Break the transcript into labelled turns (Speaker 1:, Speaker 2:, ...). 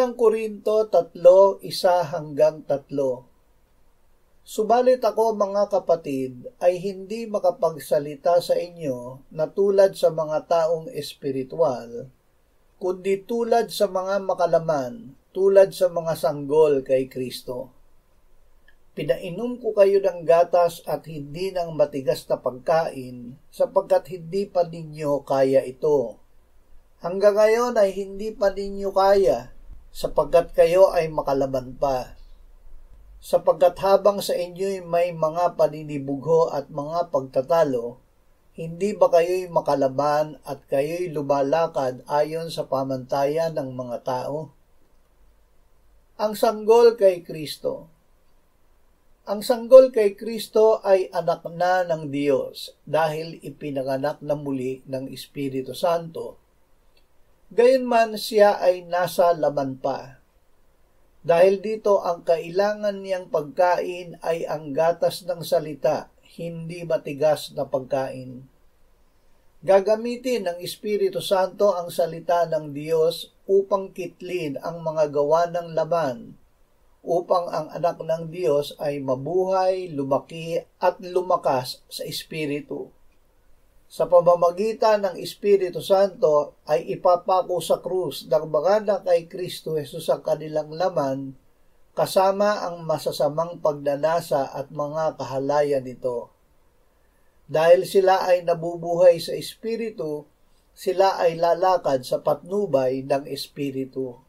Speaker 1: Unang Korinto 3:1-3. Subalit ako, mga kapatid, ay hindi makapagsalita sa inyo na tulad sa mga taong espiritual, kundi tulad sa mga makalaman, tulad sa mga sanggol kay Kristo. Pinainom ko kayo ng gatas at hindi ng matigas na pagkain, sapagkat hindi pa ninyo kaya ito. Hanggang ngayon ay hindi pa ninyo kaya, sapagkat kayo ay makalaman pa. Sapagkat habang sa inyo'y may mga paninibugho at mga pagtatalo, hindi ba kayo'y makalaban at kayo'y lumalakad ayon sa pamantayan ng mga tao? Ang sanggol kay Kristo. Ang sanggol kay Kristo ay anak na ng Diyos dahil ipinanganak na muli ng Espiritu Santo. Gayunman siya ay nasa laman pa. Dahil dito ang kailangan niyang pagkain ay ang gatas ng salita, hindi matigas na pagkain. Gagamitin ng Espiritu Santo ang salita ng Diyos upang kitlin ang mga gawa ng laman, upang ang anak ng Diyos ay mabuhay, lumaki at lumakas sa Espiritu. Sa pamamagitan ng Espiritu Santo ay ipapako sa krus ng mga na kay Kristo Jesus ang kanilang laman, kasama ang masasamang pagnanasa at mga kahalayan nito. Dahil sila ay nabubuhay sa Espiritu, sila ay lalakad sa patnubay ng Espiritu.